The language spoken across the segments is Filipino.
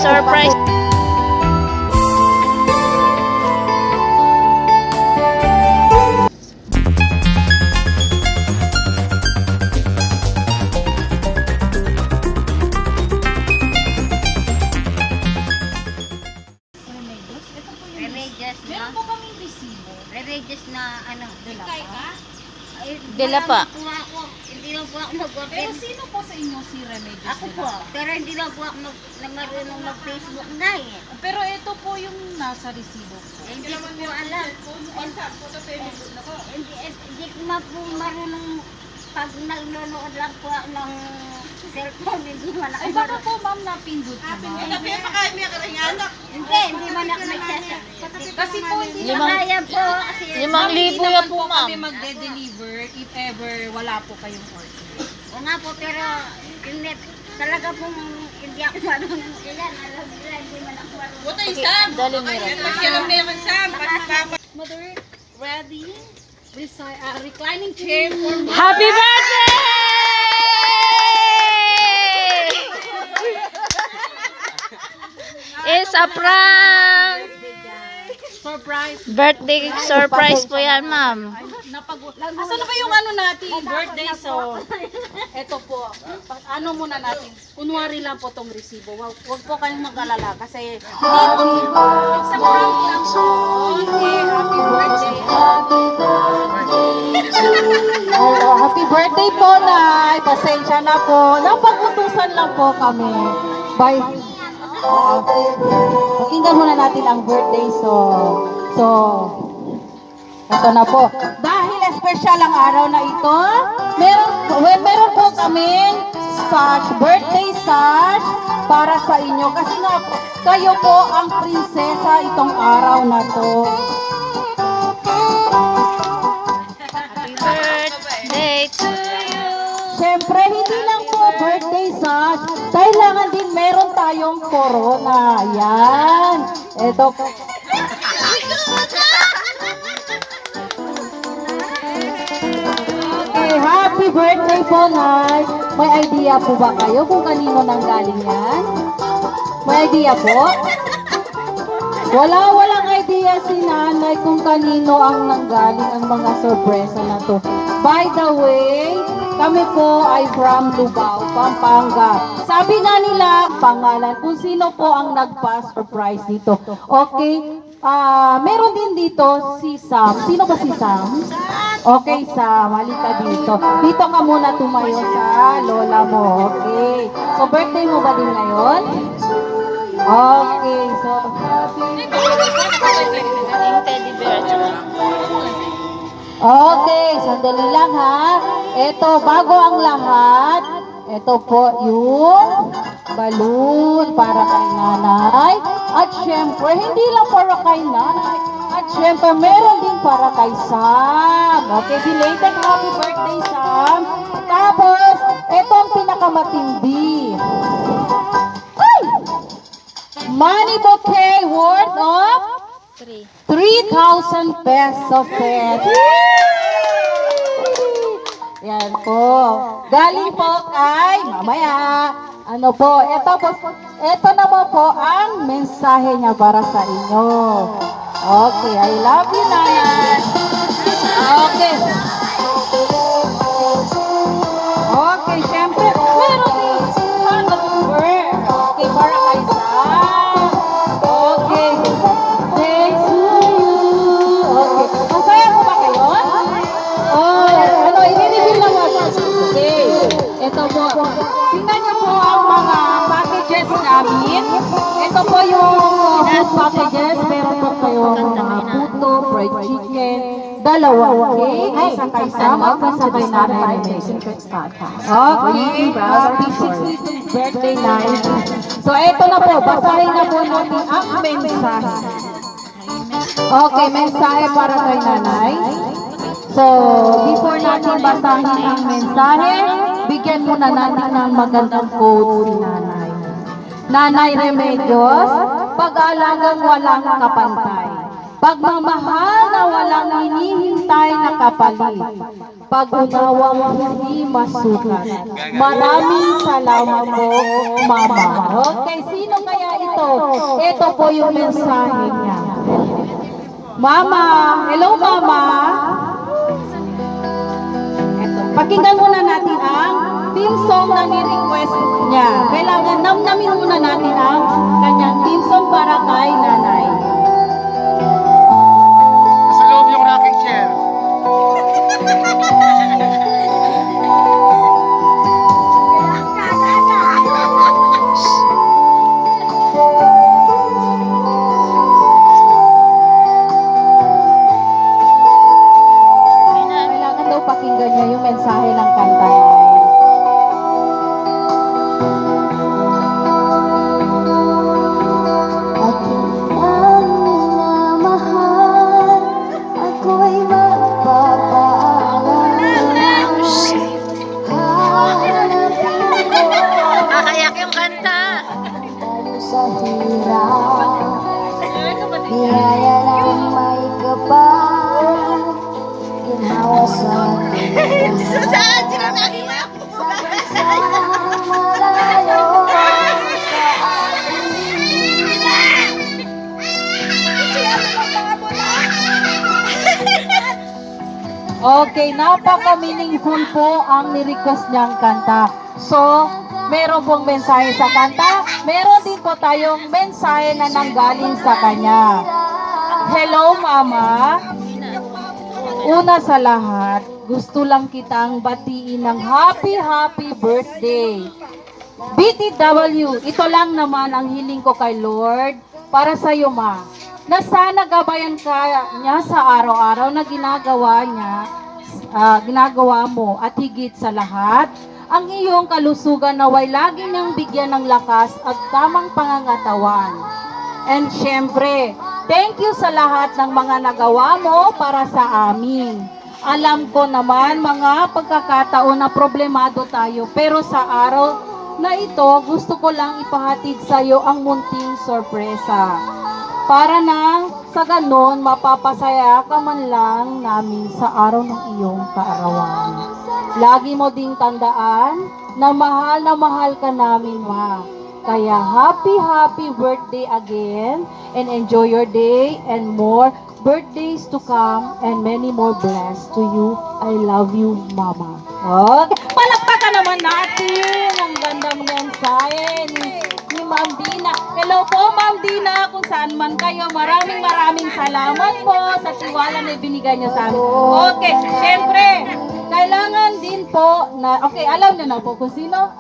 surprise. Meron po kaming resibo. Religious na ano, Dila pa. Hindi na po ako mag-order. Pero sino po sa inyo si Remedios? Ako po. Pero hindi na po ako marunong mag-Facebook na eh. Pero ito po yung nasa resibo. Hindi ko po alam. Hindi ko po marunong pag nanonood lang po ako ng cellphone, hindi man ako Ay baka po ma'am napindot na ba? Hindi man ako nagsasabi. Kasi po hindi Limang- Kaya po kasi 5,000 yan po, ma'am. kami magde-deliver if ever wala po kayong order. o nga po pero hindi talaga pong hindi ako marunong ilan. Alam nila hindi man ako marunong. Dali mo rin. Mother, ready? Reclining chair for me. Happy birthday! It's a prank! Surprise. Birthday surprise po yan, ma'am. Asan na ba yung ano natin, birthday? So, eto po. Ano muna natin? Kunwari lang po tong resibo. Huwag po kayong mag-alala kasi it's a prank lang po. Okay, happy birthday. Happy birthday po, Nay. Pasensya na po. Napag-utusan lang po kami. Bye. Pakinggan muna natin ang birthday song. So, ito na po. Dahil espesyal ang araw na ito, meron po kaming birthday sash para sa inyo. Kasi nga, kayo po ang prinsesa itong araw na to. Birthday to you. Siyempre, hindi lang po birthday sash. Kailangan din meron tayong corona. Yan. Ito po. Okay, happy birthday po, Nay. May idea po ba kayo kung kanino nang galing yan? May idea po? Walang idea si Nanay kung kanino ang nanggaling ang mga sorpresa na to. By the way, kami po ay from Lubao, Pampanga. Sabi nga nila, pangalan, kung sino po ang nagpa-surprise dito. Okay, meron din dito si Sam. Sino ba si Sam? Okay, Sam, halika dito. Dito ka muna tumayo sa lola mo. Okay. So, birthday mo ba din ngayon? Okay, so... Yung teddy bear. Okay, sandali lang ha. Ito, bago ang lahat, ito po yung balloon para kay nanay. At syempre, hindi lang para kay nanay. At syempre, meron din para kay Sam. Okay, belated happy birthday, Sam. Tapos, ito ang pinakamatindi. Ay! Money bouquet worth of 3,000 pesos. Yan po. Galing po kay mamaya. Ano po? Ito naman po ang mensahe niya para sa inyo. Okay, I love you, Nanay. Okay. Okay, syempre, meron din hangover. Okay, para kay Sam. Okay. Thanks to you. Okay. Masaya po ba kayo? Oh, ano, i-reveal na mo. Okay. Ito po. Tingnan niyo po ang mga packages namin. Ito po yung food packages. Meron po kayo mga puto, fried chicken, dalawa cake, isa kay Sam, at isa kay Nanay. Okay. Happy 62nd birthday night. So, ito na po. Basahin na po natin ang mensahe. Okay, mensahe para kay Nanay. So, before natin basahin ang mensahe, bigyan muna natin ng magandang quote si Nanay. Nanay Remedios, pag-aalagang walang kapantay. Pagmamahal na walang hinihintay na kapalit. Pag-unawang hindi masukat. Maraming salamat po, Mama. Okay, sino kaya ito Ito po yung mensahe niya. Mama, hello Mama. Ito, pakinggan muna natin ang theme song na ni-request niya. Kailangan namnamin muna natin ang kanyang theme song para kay nanay. Nasa loob yung rocking chair. Kailangan daw pakinggan niya yung mensahe ng kanta niya. Aking minamahal, ako'y magpapaalam. Hanapin mo Kakayak yung kanta. tayo sa hirap. Biyaya ng may kapal, ginawa sa akin. Sa bansang malayo sa Okay, napaka-meaningful po ang ni-request niyang kanta. So, meron pong mensahe sa kanta, meron din po tayong mensahe na nanggaling sa kanya. Hello, Mama. Una sa lahat, gusto lang kitang batiin ng happy birthday. BTW, ito lang naman ang hiling ko kay Lord para sa iyo, Ma. Na sana gabayan ka niya sa araw-araw na ginagawa mo at higit sa lahat, ang iyong kalusugan naway lagi niyang bigyan ng lakas at tamang pangangatawan. And syempre, thank you sa lahat ng mga nagawa mo para sa amin. Alam ko naman mga pagkakataon na problemado tayo, pero sa araw na ito, gusto ko lang ipahatid sa iyo ang munting sorpresa. Para na sa ganon, mapapasaya ka man lang namin sa araw ng iyong kaarawan. Lagi mo ding tandaan na mahal ka namin, Ma. Kaya happy birthday again and enjoy your day and more birthdays to come and many more blessed to you. I love you, Mama. Okay. Palakpakan naman natin ang gandang mensahe ni Ma'am Dina. Hello po, Ma'am Dina, kung saan man kayo. Maraming salamat po sa tiwala na ibinigay niyo sa amin. Okay, syempre, kailangan din po na, okay, alam niyo na po kung sino?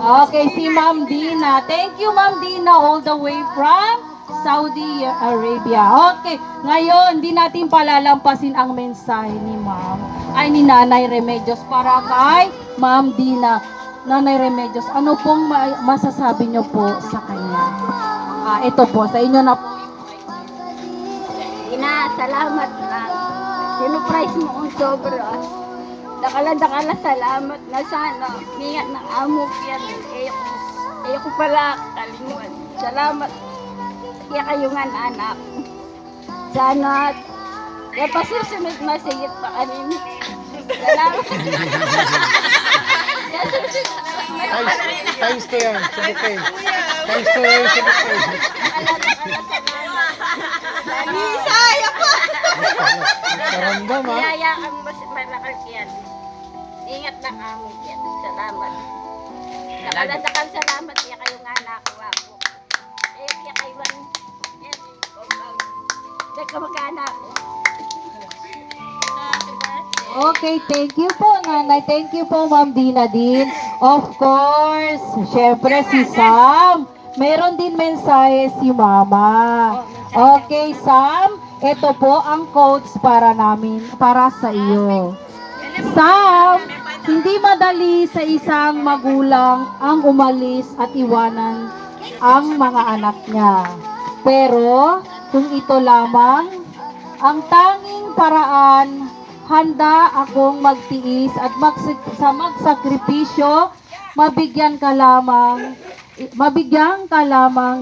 Okay, si Ma'am Dina. Thank you, Ma'am Dina, all the way from Saudi Arabia. Okay, ngayon, di natin palalampasin ang mensahe ni ni Nanay Remedios para kay Ma'am Dina. Nanay Remedios, ano pong masasabi niyo po sa kanya? Ito po, sa inyo na po. Ina, salamat na. Sinuprise mo kong sobra. Dakala salamat na sana. Mingat ng amo yan. Ayoko pala kalimutan. Salamat. Kaya kayo nga anak. Sana. Kaya pasusunod masigit pa kanin. Salamat. Times to yan, sa bukay. Times to yan, sa bukay. Karambam, ha? Kaya ang malakal yan. Ingat ng amo yan. Salamat. Dakala salamat. Kaya kayo nga nakuha ko. Kaya kayo man. Nagkamag-anak ko. Okay, thank you po, Nanay. Thank you po, Ma'am Dina din. Of course, syempre si Sam. Meron din mensahe si Mama. Okay, Sam, ito po ang quotes para sa iyo. Sam, hindi madali sa isang magulang ang umalis at iwanan ang mga anak niya. Pero, kung ito lamang ang tanging paraan, handa akong magtiis at magsakripisyo, mabigyan ka lamang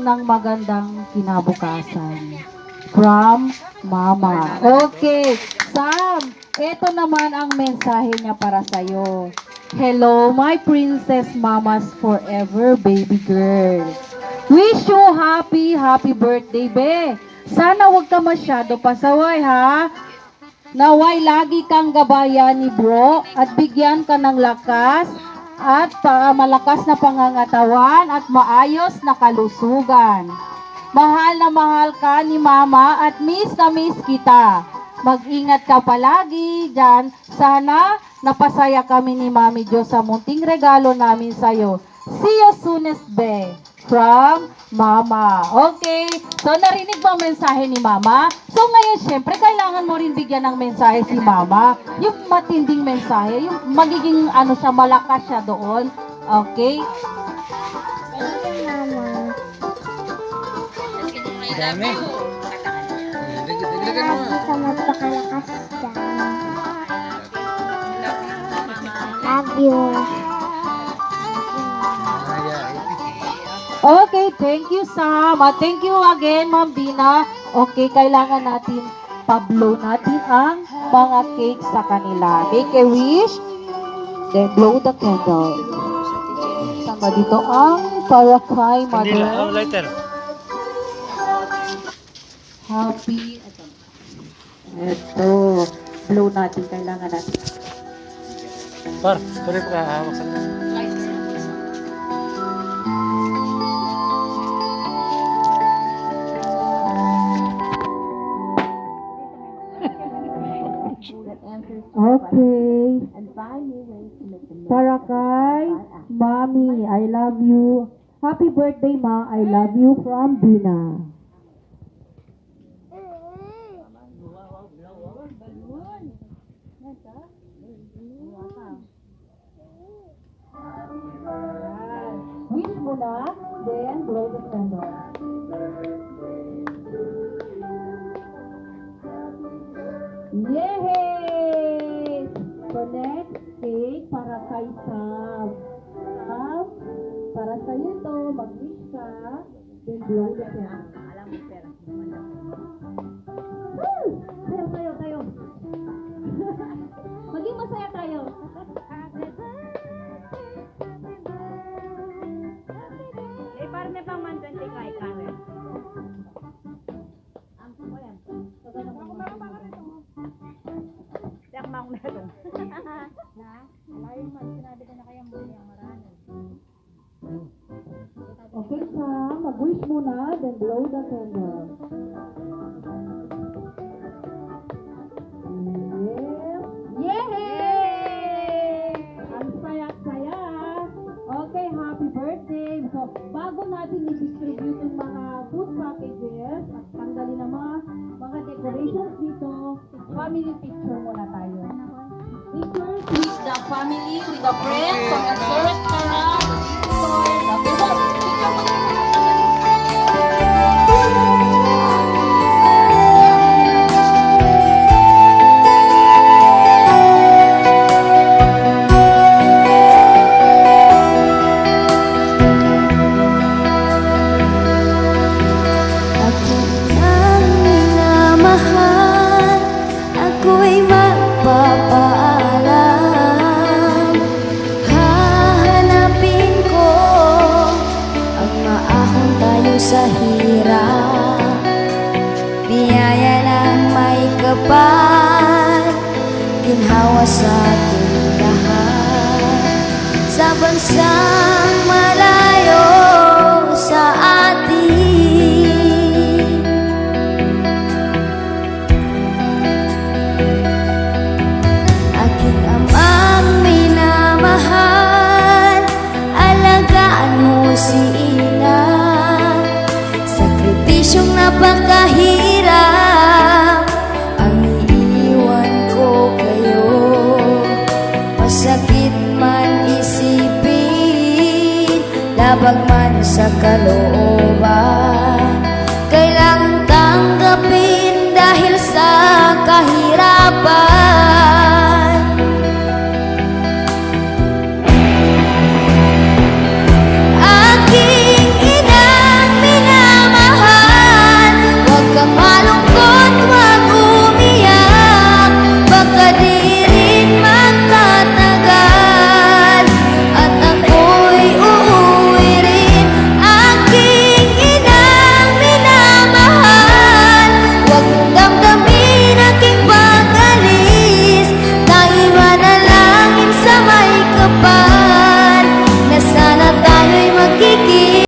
ng magandang kinabukasan. From Mama. Okay, Sam, ito naman ang mensahe niya para sa'yo. Hello, my princess mamas forever, baby girl. Wish you happy birthday, be. Sana wag ka masyado pasaway, ha? Naway lagi kang gabayan ni bro at bigyan ka ng lakas at malakas na pangangatawan at maayos na kalusugan. Mahal na mahal ka ni mama at miss na miss kita. Mag-ingat ka palagi dyan. Sana napasaya kami ni Mami Jo sa munting regalo namin sa'yo. See you soonest, be. From Mama. Okay. So, narinig mo ang mensahe ni Mama? So, ngayon, syempre, kailangan mo rin bigyan ng mensahe si Mama. Yung matinding mensahe, yung magiging, siya, malakas siya doon. Okay? Dami. Dagdagan mo. Sa magpakalakas dyan. Love you. Okay, thank you, Sam. At thank you again, Ma'am Dina. Okay, kailangan natin pa-blow natin ang mga cake sa kanila. Make a wish, then blow the candle. Saan ba dito ang para kay Mother? Lighter. Happy. Ito. Blow natin. Kailangan natin. Par, sorry pa hawak sa Okay. Para kay Mommy, I love you. Happy birthday, Ma. I love you from Dina. Wish mo na, then blow the candle. Yay! So next cake para kay Sam. Sam, para sa'yo to, mag-wish ka, then blow the candle. Tayo. Maging masaya tayo. Parang may pang mandan kay Karen. Okay, Sam, mag-wish muna, then blow the candle. Yay! Ang saya-saya. Okay, happy birthday. So, bago natin i-distribute yung mga food packages at tanggalin ang mga decorations dito, family picture muna tayo. Pictures with the family, with the friends, so search around. Okay, so, picture muna. Sa hirap, biyaya ng may kapal, ginhawa sa ating lahat, sa bansang malayo sa atin. Aking amang minamahal, alagaan mo si ina. Sakripisyong napakahirap ang iiwan ko kayo. Masakit man isipin, labag man sa kalooban.